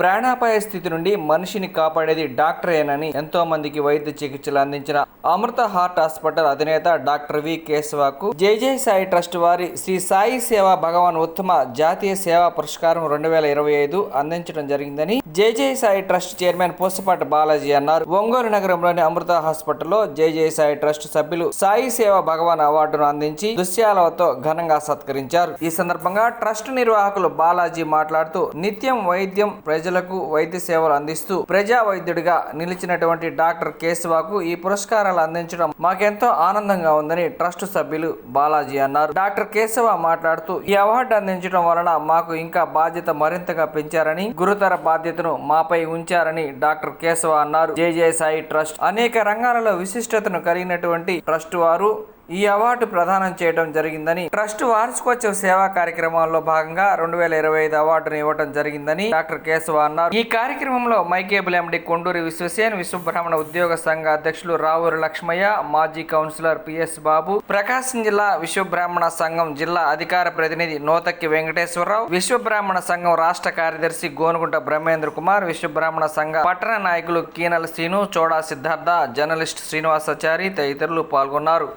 ప్రాణాపాయ స్థితి నుండి మనిషిని కాపాడేది డాక్టరేనని ఎంతో మందికి వైద్య చికిత్సలు అందించిన అమృత హార్ట్ హాస్పిటల్ అధినేత డాక్టర్ వి కేశవకు జై సాయి ట్రస్ట్ వారి శ్రీ సాయి సేవా భగవాన్ ఉత్తమ జాతీయ సేవా పురస్కారం 2025 అందించడం జరిగిందని జై సాయి ట్రస్ట్ చైర్మన్ పూసపాటి బాలాజీ అన్నారు. ఒంగోలు నగరంలోని అమృత హాస్పిటల్లో జై సాయి ట్రస్ట్ సభ్యులు సాయి సేవా భగవాన్ అవార్డును అందించి దుశ్యాలతో ఘనంగా సత్కరించారు. ఈ సందర్భంగా ట్రస్ట్ నిర్వాహకులు బాలాజీ మాట్లాడుతూ నిత్యం వైద్యం ప్రజలకు వైద్య సేవలు అందిస్తూ ప్రజా వైద్యుడిగా నిలిచినటువంటి డాక్టర్ కేశవకు ఈ పురస్కారాలు అందించడం మాకెంతో ఆనందంగా ఉందని ట్రస్ట్ సభ్యులు బాలాజీ అన్నారు. డాక్టర్ కేశవ మాట్లాడుతూ ఈ అవార్డు అందించడం వలన మాకు ఇంకా బాధ్యత మరింతగా పెంచారని, గురుతర బాధ్యతను మాపై ఉంచారని డాక్టర్ కేశవ అన్నారు. జై సాయి ట్రస్ట్ అనేక రంగాలలో విశిష్టతను కలిగినటువంటి ట్రస్ట్ వారు ఈ అవార్డు ప్రదానం చేయడం జరిగిందని, ట్రస్ట్ వార్షికోత్సవ సేవా కార్యక్రమాల్లో భాగంగా 2025 అవార్డును ఇవ్వడం జరిగిందని డాక్టర్ కేశవ అన్నారు. ఈ కార్యక్రమంలో మైకేబుల్ ఎండి కొండూరి విశ్వసేన్, విశ్వబ్రాహ్మణ ఉద్యోగ సంఘ అధ్యక్షులు రావూరి లక్ష్మయ్య, మాజీ కౌన్సిలర్ పిఎస్ బాబు, ప్రకాశం జిల్లా విశ్వబ్రాహ్మణ సంఘం జిల్లా అధికార ప్రతినిధి నోతక్కి వెంకటేశ్వరరావు, విశ్వబ్రాహ్మణ సంఘం రాష్ట్ర కార్యదర్శి గోనుగుంట బ్రహ్మేంద్ర కుమార్, విశ్వబ్రాహ్మణ సంఘ పట్టణ నాయకులు కీనల శ్రీను, చోడా సిద్ధార్థ, జర్నలిస్ట్ శ్రీనివాసాచారి తదితరులు పాల్గొన్నారు.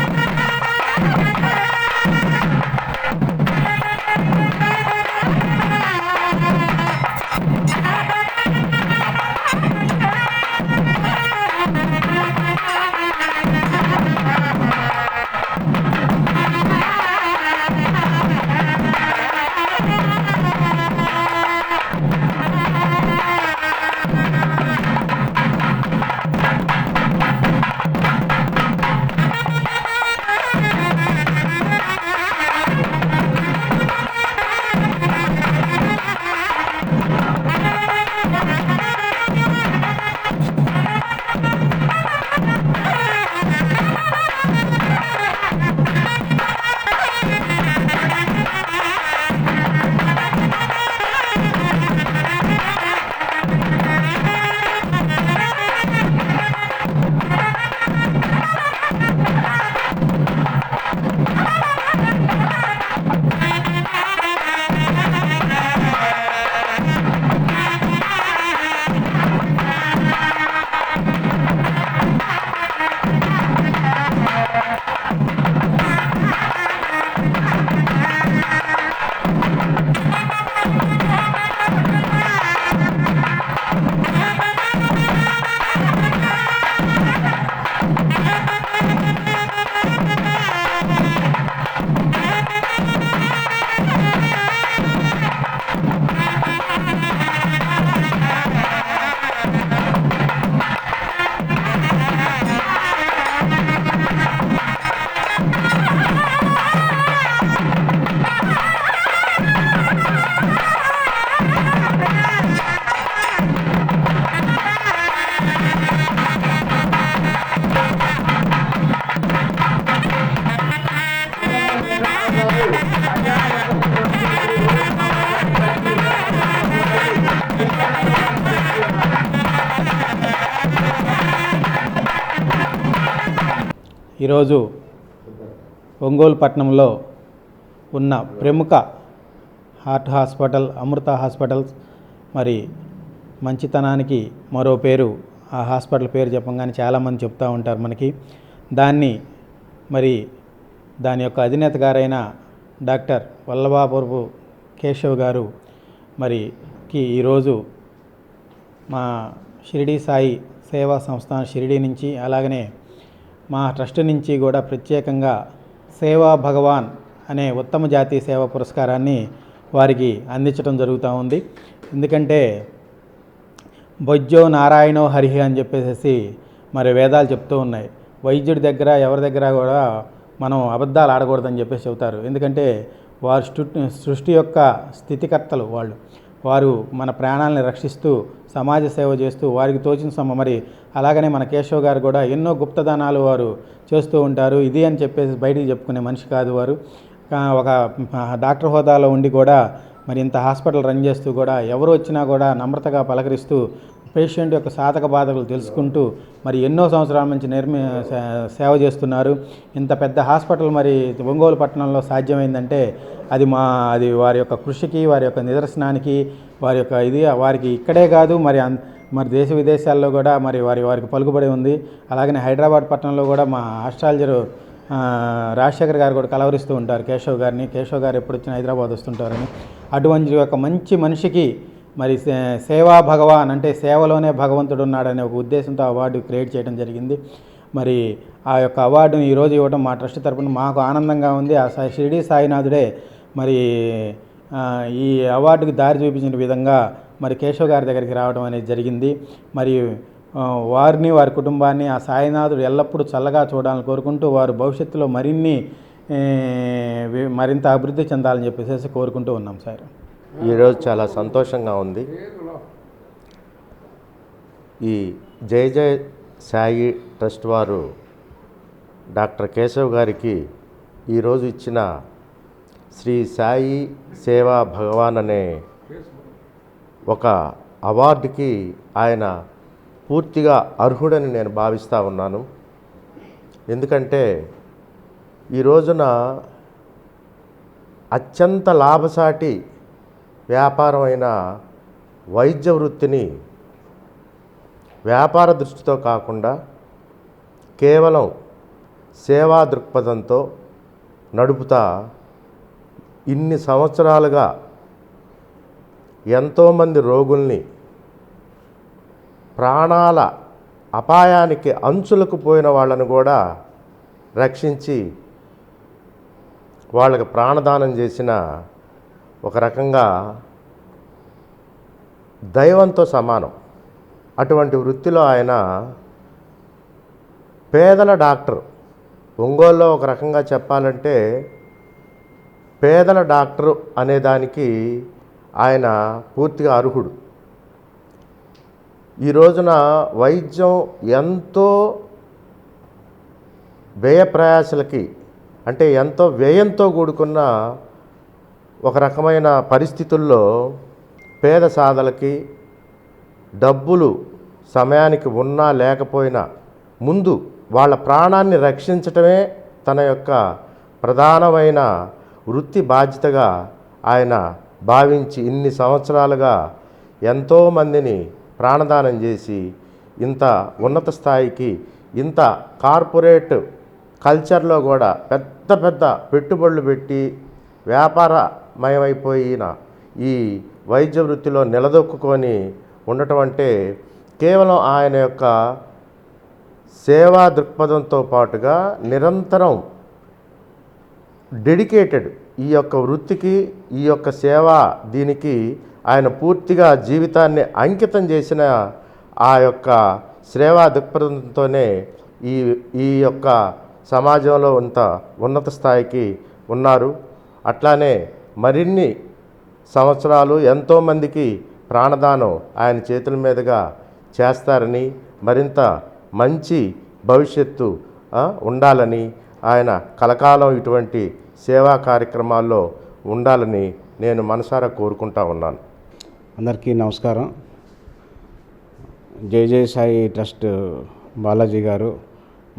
ఈరోజు ఒంగోలు పట్టణంలో ఉన్న ప్రముఖ హార్ట్ హాస్పిటల్ అమృత హాస్పిటల్స్ మరి మంచితనానికి మరో పేరు. ఆ హాస్పిటల్ పేరు చెప్పగానే చాలామంది చెప్తూ ఉంటారు మనకి. దాని యొక్క అధినేత గారైన డాక్టర్ వల్లభాపురపు కేశవ్ గారు ఈరోజు మా షిరిడి సాయి సేవా సంస్థ షిరిడి నుంచి, అలాగనే మా ట్రస్ట్ నుంచి కూడా ప్రత్యేకంగా సేవా భగవాన్ అనే ఉత్తమ జాతీయ సేవా పురస్కారాన్ని వారికి అందించడం జరుగుతూ ఉంది. ఎందుకంటే బొజ్జో నారాయణో హరిహి అని చెప్పేసి వేదాలు చెప్తూ ఉన్నాయి. వైద్యుడి దగ్గర ఎవరి దగ్గర కూడా మనం అబద్ధాలు ఆడకూడదని చెప్పేసి చెబుతారు. ఎందుకంటే వారు సృష్టి యొక్క స్థితికర్తలు. వారు మన ప్రాణాలని రక్షిస్తూ సమాజ సేవ చేస్తూ వారికి తోచిన అలాగనే మన కేశవ్ గారు కూడా ఎన్నో గుప్తదానాలు వారు చేస్తూ ఉంటారు. ఇది అని చెప్పేసి బయటికి చెప్పుకునే మనిషి కాదు వారు. ఒక డాక్టర్ హోదాలో ఉండి కూడా ఇంత హాస్పిటల్ రన్ చేస్తూ కూడా ఎవరు వచ్చినా కూడా నమ్రతగా పలకరిస్తూ పేషెంట్ యొక్క సాధక బాధకులు తెలుసుకుంటూ మరి ఎన్నో సంవత్సరాల నుంచి సేవ చేస్తున్నారు. ఇంత పెద్ద హాస్పిటల్ మరి ఒంగోలు పట్టణంలో సాధ్యమైందంటే అది వారి యొక్క కృషికి, వారి యొక్క నిదర్శనానికి, వారికి ఇక్కడే కాదు మరి దేశ విదేశాల్లో కూడా మరి వారికి పలుకుబడి ఉంది. అలాగనే హైదరాబాద్ పట్టణంలో కూడా మా ఆస్ట్రాలజరు రాజశేఖర్ గారు కూడా కలవరిస్తూ ఉంటారు కేశవ్ గారు ఎప్పుడు వచ్చినా హైదరాబాద్ వస్తుంటారని. అటువంటి ఒక మంచి మనిషికి మరి సేవా భగవాన్ అంటే సేవలోనే భగవంతుడు ఉన్నాడనే ఒక ఉద్దేశంతో అవార్డు క్రియేట్ చేయడం జరిగింది. మరి ఆ యొక్క అవార్డును ఈరోజు ఇవ్వడం మా ట్రస్ట్ తరపున మాకు ఆనందంగా ఉంది. ఆ షిరిడి సాయినాథుడే మరి ఈ అవార్డుకి దారి చూపించిన విధంగా మరి కేశవ్ గారి దగ్గరికి రావడం అనేది జరిగింది. మరి వారిని, వారి కుటుంబాన్ని ఆ సాయినాథుడు ఎల్లప్పుడూ చల్లగా చూడాలని కోరుకుంటూ వారు భవిష్యత్తులో మరింత అభివృద్ధి చెందాలని చెప్పేసి కోరుకుంటూ ఉన్నాం సార్. ఈరోజు చాలా సంతోషంగా ఉంది. ఈ జై జై సాయి ట్రస్ట్ వారు డాక్టర్ కేశవ్ గారికి ఈరోజు ఇచ్చిన శ్రీ సాయి సేవా భగవాన్ అనే ఒక అవార్డుకి ఆయన పూర్తిగా అర్హుడని నేను భావిస్తూ ఉన్నాను. ఎందుకంటే ఈ రోజున అత్యంత లాభసాటి వ్యాపారమైన వైద్య వృత్తిని వ్యాపార దృష్టితో కాకుండా కేవలం సేవా దృక్పథంతో నడుపుతా ఇన్ని సంవత్సరాలుగా ఎంతోమంది రోగుల్ని ప్రాణాల అపాయానికి అంచులకు పోయిన వాళ్ళను కూడా రక్షించి వాళ్ళకి ప్రాణదానం చేసిన ఒక రకంగా దైవంతో సమానం. అటువంటి వృత్తిలో ఆయన పేదల డాక్టర్. ఒంగోలులో ఒక రకంగా చెప్పాలంటే పేదల డాక్టరు అనేదానికి ఆయన పూర్తిగా అర్హుడు. ఈ రోజున వైద్యం ఎంతో వ్యయ ప్రయాసలకి అంటే ఎంతో వ్యయంతో కూడుకున్న ఒక రకమైన పరిస్థితుల్లో పేద సాధలకి డబ్బులు సమయానికి ఉన్నా లేకపోయినా ముందు వాళ్ళ ప్రాణాన్ని రక్షించటమే తన యొక్క ప్రధానమైన వృత్తి బాధ్యతగా ఆయన భావించి ఇన్ని సంవత్సరాలుగా ఎంతోమందిని ప్రాణదానం చేసి ఇంత ఉన్నత స్థాయికి, ఇంత కార్పొరేట్ కల్చర్లో కూడా పెద్ద పెద్ద పెట్టుబడులు పెట్టి వ్యాపారమయమైపోయిన ఈ వైద్య వృత్తిలో నిలదొక్కుని ఉండటం అంటే కేవలం ఆయన యొక్క సేవా దృక్పథంతో పాటుగా నిరంతరం డెడికేటెడ్ ఈ యొక్క వృత్తికి, ఈ యొక్క సేవా దీనికి ఆయన పూర్తిగా జీవితాన్ని అంకితం చేసిన ఆ యొక్క సేవా దృక్పథంతోనే ఈ యొక్క సమాజంలో ఇంత ఉన్నత స్థాయికి ఉన్నారు. అట్లానే మరిన్ని సంవత్సరాలు ఎంతోమందికి ప్రాణదానం ఆయన చేతుల మీదుగా చేస్తారని, మరింత మంచి భవిష్యత్తు ఉండాలని, ఆయన కలకాలం ఇటువంటి సేవా కార్యక్రమాల్లో ఉండాలని నేను మనసారా కోరుకుంటా ఉన్నాను. అందరికీ నమస్కారం. జై జై సాయి ట్రస్ట్ బాలాజీ గారు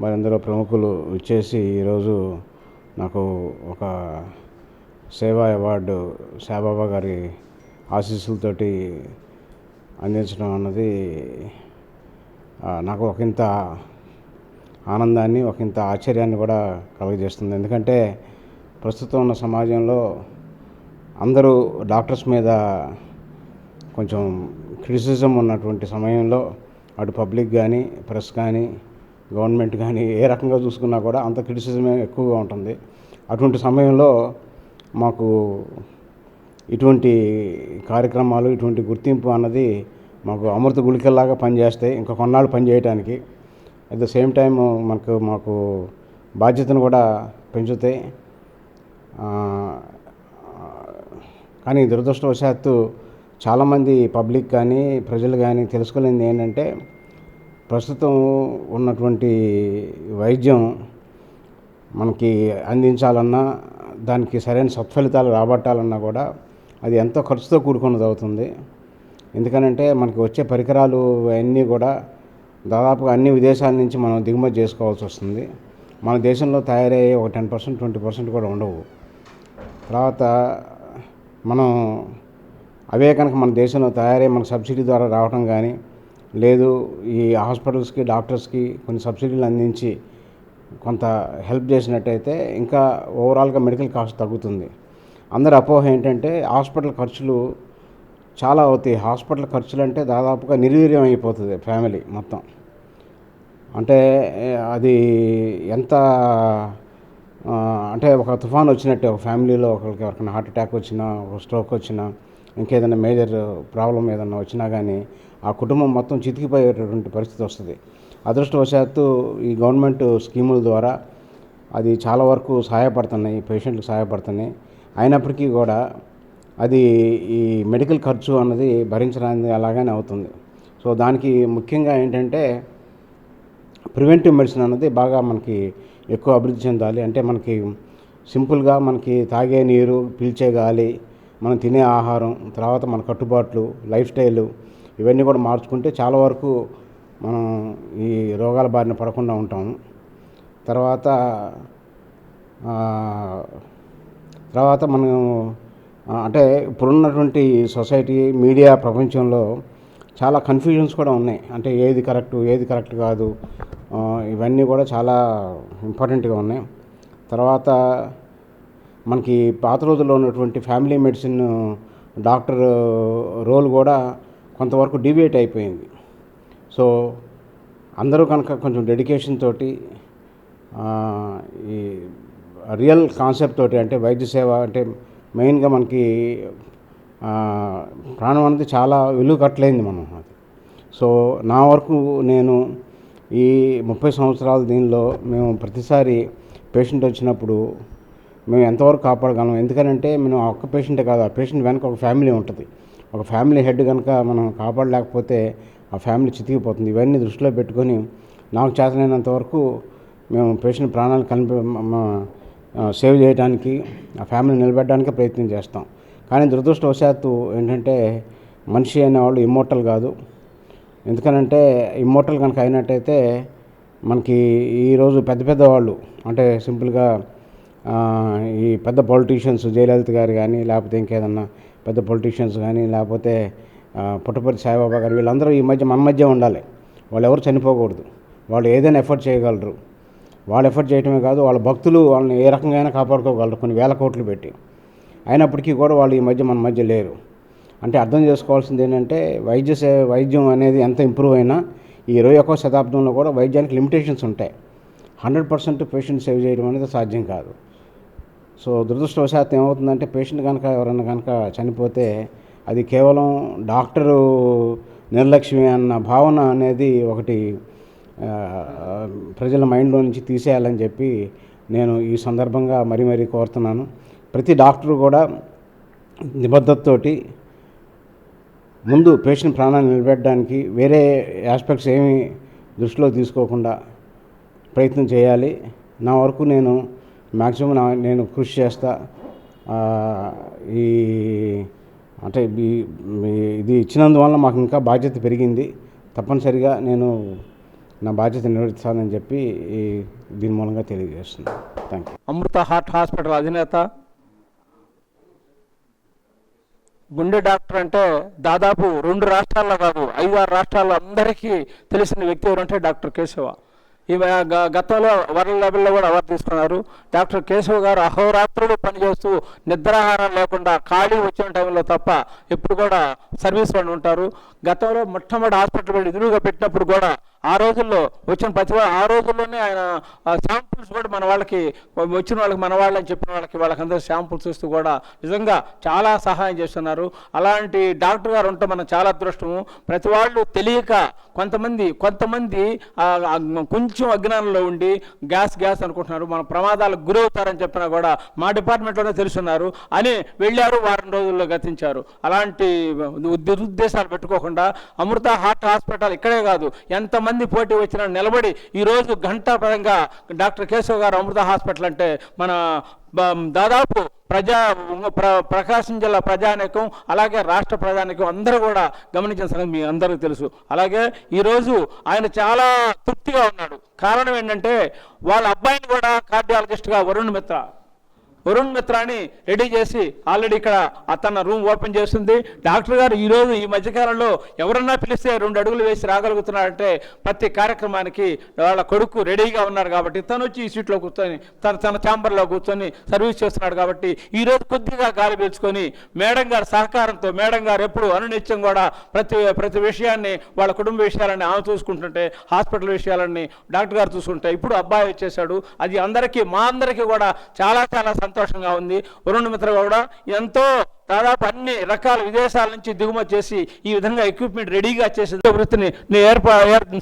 మరందరూ ప్రముఖులు ఇచ్చేసి ఈరోజు నాకు ఒక సేవా అవార్డు సాయిబాబా గారి ఆశీస్సులతోటి అందించడం అన్నది నాకు ఒకంత ఆనందాన్ని, ఒకంత ఆశ్చర్యాన్ని కూడా కలుగజేస్తుంది. ఎందుకంటే ప్రస్తుతం ఉన్న సమాజంలో అందరూ డాక్టర్స్ మీద కొంచెం క్రిటిసిజం ఉన్నటువంటి సమయంలో అటు పబ్లిక్ కానీ, ప్రెస్ కానీ, గవర్నమెంట్ కానీ ఏ రకంగా చూసుకున్నా కూడా అంత క్రిటిసిజమే ఎక్కువగా ఉంటుంది. అటువంటి సమయంలో మాకు ఇటువంటి కార్యక్రమాలు, ఇటువంటి గుర్తింపు అన్నది మాకు అమృత గుళికల్లాగా పనిచేస్తాయి, ఇంకా కొన్నాళ్ళు పనిచేయడానికి. అట్ ద సేమ్ టైం మాకు బాధ్యతను కూడా పెంచుతాయి. కానీ దురదృష్టవశాత్తు చాలామంది పబ్లిక్ కానీ, ప్రజలు కానీ తెలుసుకోలేనిది ఏంటంటే ప్రస్తుతం ఉన్నటువంటి వైద్యం మనకి అందించాలన్నా, దానికి సరైన సత్ఫలితాలు రాబట్టాలన్నా కూడా అది ఎంతో ఖర్చుతో కూడుకున్నది అవుతుంది. ఎందుకనంటే మనకి వచ్చే పరికరాలు అన్నీ కూడా దాదాపుగా అన్ని విదేశాల నుంచి మనం దిగుమతి చేసుకోవాల్సి వస్తుంది. మన దేశంలో తయారయ్యే ఒక 10% 20% కూడా ఉండవు. తర్వాత మనం అవే కనుక మన దేశంలో తయారై మన సబ్సిడీ ద్వారా రావడం కానీ, లేదు ఈ హాస్పిటల్స్కి డాక్టర్స్కి కొన్ని సబ్సిడీలు అందించి కొంత హెల్ప్ చేసినట్టయితే ఇంకా ఓవరాల్గా మెడికల్ కాస్ట్ తగ్గుతుంది. అందరి అపోహ ఏంటంటే హాస్పిటల్ ఖర్చులు చాలా అవుతాయి. హాస్పిటల్ ఖర్చులు అంటే దాదాపుగా నిర్వీర్యం అయిపోతుంది ఫ్యామిలీ మొత్తం. అంటే అది ఎంత అంటే ఒక తుఫాన్ వచ్చినట్టే ఒక ఫ్యామిలీలో ఒకరికి ఎవరికైనా హార్ట్ అటాక్ వచ్చినా, ఒక స్ట్రోక్ వచ్చినా, ఇంకేదైనా మేజర్ ప్రాబ్లం ఏదైనా వచ్చినా కానీ ఆ కుటుంబం మొత్తం చితికిపోయేటటువంటి పరిస్థితి వస్తుంది. అదృష్టవశాత్తు ఈ గవర్నమెంట్ స్కీముల ద్వారా అది చాలా వరకు సహాయపడుతున్నాయి, పేషెంట్లకు సహాయపడుతున్నాయి. అయినప్పటికీ కూడా అది ఈ మెడికల్ ఖర్చు అన్నది భరించడానికి అలాగానే అవుతుంది. సో దానికి ముఖ్యంగా ఏంటంటే ప్రివెంటివ్ మెడిసిన్ అన్నది బాగా మనకి ఎక్కువ అభివృద్ధి చెందాలి. అంటే మనకి సింపుల్గా మనకి తాగే నీరు, పీల్చే గాలి, మనం తినే ఆహారం, తర్వాత మన కట్టుబాట్లు, లైఫ్ స్టైలు ఇవన్నీ కూడా మార్చుకుంటే చాలా వరకు మనం ఈ రోగాల బారిన పడకుండా ఉంటాము. తర్వాత మనం అంటే ఇప్పుడున్నటువంటి సొసైటీ, మీడియా ప్రపంచంలో చాలా కన్ఫ్యూజన్స్ కూడా ఉన్నాయి. అంటే ఏది కరెక్ట్ కాదు, ఇవన్నీ కూడా చాలా ఇంపార్టెంట్గా ఉన్నాయి. తర్వాత మనకి పాత రోజుల్లో ఉన్నటువంటి ఫ్యామిలీ మెడిసిన్ డాక్టర్ రోల్ కూడా కొంతవరకు డివియేట్ అయిపోయింది. సో అందరూ కనుక కొంచెం డెడికేషన్ తోటి ఈ రియల్ కాన్సెప్ట్ తోటి, అంటే వైద్య సేవ అంటే మెయిన్గా మనకి ప్రాణం అనేది చాలా విలువ కట్టలేంది మనం అది. సో నా వరకు నేను ఈ 30 సంవత్సరాల దీనిలో మేము ప్రతిసారి పేషెంట్ వచ్చినప్పుడు మేము ఎంతవరకు కాపాడగలం. ఎందుకనంటే మనం ఆ ఒక్క పేషెంటే కాదు, ఆ పేషెంట్ వెనక ఒక ఫ్యామిలీ ఉంటుంది. ఒక ఫ్యామిలీ హెడ్ కనుక మనం కాపాడలేకపోతే ఆ ఫ్యామిలీ చితికిపోతుంది. ఇవన్నీ దృష్టిలో పెట్టుకొని నాకు చేతనైనంత వరకు మేము పేషెంట్ ప్రాణాలు సేవ్ చేయడానికి, ఆ ఫ్యామిలీ నిలబెట్టడానికే ప్రయత్నం చేస్తాం. కానీ దురదృష్టవశాత్తు ఏంటంటే మనిషి అనేవాళ్ళు ఇమ్మోర్టల్ కాదు. ఎందుకనంటే ఇమ్మోర్టల్ కనుక అయినట్టయితే మనకి ఈరోజు పెద్ద వాళ్ళు అంటే సింపుల్గా ఈ పెద్ద పొలిటీషియన్స్, జయలలిత గారు కానీ, లేకపోతే ఇంకేదన్నా పెద్ద పొలిటీషియన్స్ కానీ, లేకపోతే పుట్టపర్తి సాయిబాబా గారు, వీళ్ళందరూ ఈ మధ్య మన మధ్య ఉండాలి. వాళ్ళు ఎవరు చనిపోకూడదు. వాళ్ళు ఏదైనా ఎఫర్ట్ చేయగలరు. వాళ్ళు ఎఫర్ట్ చేయటమే కాదు, వాళ్ళ భక్తులు వాళ్ళని ఏ రకంగా అయినా కాపాడుకోగలరు కొన్ని వేల కోట్లు పెట్టి. అయినప్పటికీ కూడా వాళ్ళు ఈ మధ్య మన మధ్య లేరు. అంటే అర్థం చేసుకోవాల్సింది ఏంటంటే వైద్యం అనేది ఎంత ఇంప్రూవ్ అయినా ఈ 21వ శతాబ్దంలో కూడా వైద్యానికి లిమిటేషన్స్ ఉంటాయి. 100% పేషెంట్ సేవ్ చేయడం అనేది సాధ్యం కాదు. సో దురదృష్టవశాత్తు ఏమవుతుందంటే పేషెంట్ కనుక ఎవరన్నా కనుక చనిపోతే అది కేవలం డాక్టరు నిర్లక్ష్యమే అన్న భావన అనేది ఒకటి ప్రజల మైండ్లో నుంచి తీసేయాలని చెప్పి నేను ఈ సందర్భంగా మరీ కోరుతున్నాను. ప్రతి డాక్టరు కూడా నిబద్ధతతోటి ముందు పేషెంట్ ప్రాణాన్ని నిలబెట్టడానికి వేరే ఆస్పెక్ట్స్ ఏమీ దృష్టిలో తీసుకోకుండా ప్రయత్నం చేయాలి. నా వరకు నేను మ్యాక్సిమం నేను కృషి చేస్తా. అంటే ఇది ఇచ్చినందువల్ల మాకు ఇంకా బాధ్యత పెరిగింది. తప్పనిసరిగా నేను నా బాధ్యత నిర్వర్తిస్తానని చెప్పి దీని మూలంగా తెలియజేస్తున్నాను. Thank you. Amrutha heart hospital అధినేత, గుండె డాక్టర్ అంటే దాదాపు 2 రాష్ట్రాల్లో కాదు 5-6 రాష్ట్రాల్లో అందరికీ తెలిసిన వ్యక్తి ఎవరంటే డాక్టర్ కేశవ. ఈ గతంలో వరల్డ్ లెవెల్లో కూడా అవార్డు తీసుకున్నారు. డాక్టర్ కేశవ గారు అహోరాత్రులు పనిచేస్తూ నిద్రాహారం లేకుండా ఖాళీ వచ్చిన టైంలో తప్ప ఎప్పుడు కూడా సర్వీస్లో ఉంటారు. గతంలో మొట్టమొదటి హాస్పిటల్ వెళ్ళి ఎదురుగా పెట్టినప్పుడు కూడా ఆ రోజుల్లో వచ్చిన ఆ రోజుల్లోనే ఆయన శాంపుల్స్ కూడా మన వాళ్ళకి వచ్చిన వాళ్ళకి మన వాళ్ళని చెప్పిన వాళ్ళకందరూ శాంపుల్స్ ఇస్తూ కూడా నిజంగా చాలా సహాయం చేస్తున్నారు. అలాంటి డాక్టర్ గారు ఉంటే మనం చాలా అదృష్టము. ప్రతి వాళ్ళు తెలియక కొంతమంది కొంచెం అజ్ఞానంలో ఉండి గ్యాస్ అనుకుంటున్నారు, మన ప్రమాదాలకు గురవుతారని చెప్పినా కూడా మా డిపార్ట్మెంట్లోనే తెలుసున్నారు అని వెళ్ళారు, వారం రోజుల్లో గతించారు. అలాంటి దురుద్దేశాలు పెట్టుకోకుండా అమృత హార్ట్ హాస్పిటల్ ఇక్కడే కాదు ఎంతమంది ఎంతమంది పోటీ వచ్చినా నిలబడి ఈరోజు ఘంటాపరంగా డాక్టర్ కేశవ్ గారు అమృత హాస్పిటల్ అంటే మన దాదాపు ప్రకాశం జిల్లా ప్రజానీకం అలాగే రాష్ట్ర ప్రజానీకం అందరూ కూడా గమనించిన సంగతి మీ అందరికీ తెలుసు. అలాగే ఈరోజు ఆయన చాలా తృప్తిగా ఉన్నాడు. కారణం ఏంటంటే వాళ్ళ అబ్బాయిని కూడా కార్డియాలజిస్ట్గా వరుణ్ మిత్రాని రెడీ చేసి ఆల్రెడీ ఇక్కడ తన రూమ్ ఓపెన్ చేస్తుంది. డాక్టర్ గారు ఈరోజు ఈ మధ్యకాలంలో ఎవరన్నా పిలిస్తే 2 అడుగులు వేసి రాగలుగుతున్నారంటే ప్రతి కార్యక్రమానికి వాళ్ళ కొడుకు రెడీగా ఉన్నారు కాబట్టి తను వచ్చి ఈ సీట్లో కూర్చొని తన ఛాంబర్లో కూర్చొని సర్వీస్ చేస్తున్నాడు. కాబట్టి ఈరోజు కొద్దిగా గాలి పీల్చుకొని మేడం గారి సహకారంతో మేడం గారు ఎప్పుడు అనునిత్యం కూడా ప్రతి విషయాన్ని వాళ్ళ కుటుంబ విషయాలన్నీ ఆమె చూసుకుంటుంటే హాస్పిటల్ విషయాలన్నీ డాక్టర్ గారు చూసుకుంటే ఇప్పుడు అబ్బాయి వచ్చేసాడు. అది మా అందరికీ కూడా చాలా చాలా సంతోషంగా ఉంది. వరుణ్ మిత్ర కూడా ఎంతో దాదాపు అన్ని రకాల విదేశాల నుంచి దిగుమతి చేసి ఈ విధంగా ఎక్విప్మెంట్ రెడీగా చేసి వృత్తిని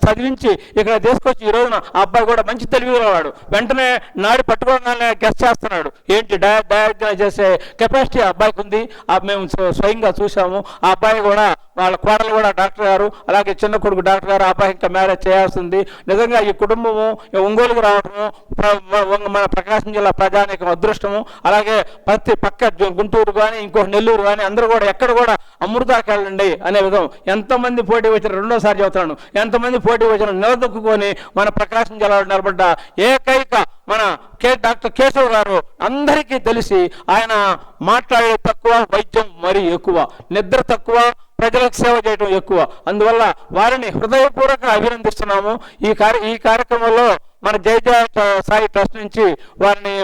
చదివించి ఇక్కడ తీసుకొచ్చి ఈ రోజున ఆ అబ్బాయి కూడా మంచి తెలివిగలవాడు. వెంటనే నాడి పట్టుకోగానే గెస్ట్ చేస్తున్నాడు. ఏంటి డయాగ్నైజ్ చేసే కెపాసిటీ ఆ అబ్బాయికి ఉంది. మేము స్వయంగా చూసాము. ఆ అబ్బాయి కూడా వాళ్ళ కోడలు కూడా డాక్టర్ గారు, అలాగే చిన్న కొడుకు డాక్టర్ గారు. ఆ అబ్బాయి ఇంకా మ్యారేజ్ చేయాల్సింది. నిజంగా ఈ కుటుంబము ఒంగోలుకు రావడము మన ప్రకాశం జిల్లా ప్రజానీకం అదృష్టము. అలాగే ప్రతి పక్క గుంటూరు కానీ ఇంకో నెల్లూరు కానీ అందరూ కూడా ఎక్కడ కూడా అమృతాకి వెళ్ళండి అనే విధం. ఎంతమంది పోటీ వచ్చిన రెండోసారి చెబుతాను, ఎంతమంది పోటీ వచ్చిన నిలదొక్కుని మన ప్రకాశం జిల్లాలో నిలబడ్డ ఏకైక మన డాక్టర్ కేశవ్ గారు అందరికీ తెలిసి ఆయన మాట్లాడే తక్కువ, వైద్యం మరీ ఎక్కువ, నిద్ర తక్కువ, ప్రజలకు సేవ చేయడం ఎక్కువ. అందువల్ల వారిని హృదయపూర్వకంగా అభినందిస్తున్నాము. ఈ కార్యక్రమంలో మన జై సాయి ట్రస్ట్ నుంచి వారిని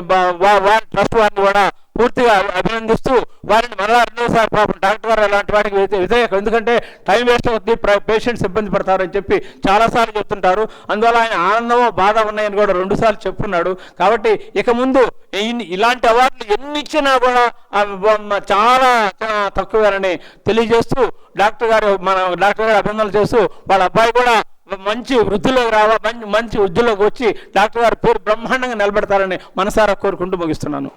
వారి ట్రస్ట్ వారిని కూడా పూర్తిగా అభినందిస్తూ వారిని మరలా రెండోసారి పాపం డాక్టర్ గారు అలాంటి వాటికి వ్యతిరేకం. ఎందుకంటే టైం వేస్ట్ అవుతుంది, పేషెంట్స్ ఇబ్బంది పడతారని చెప్పి చాలాసార్లు చెప్తుంటారు. అందువల్ల ఆయన ఆనందమో బాధ ఉన్నాయని కూడా 2 సార్లు చెప్పుకున్నాడు. కాబట్టి ఇక ముందు ఇలాంటి అవార్డులు ఎన్ని ఇచ్చినా కూడా చాలా తక్కువేనని తెలియజేస్తూ డాక్టర్ గారు అభినందనలు చేస్తూ వాళ్ళ అబ్బాయి కూడా మంచి వృద్ధిలోకి వచ్చి డాక్టర్ గారు పేరు బ్రహ్మాండంగా నిలబెడతారని మనసారా కోరుకుంటూ ముగిస్తున్నాను.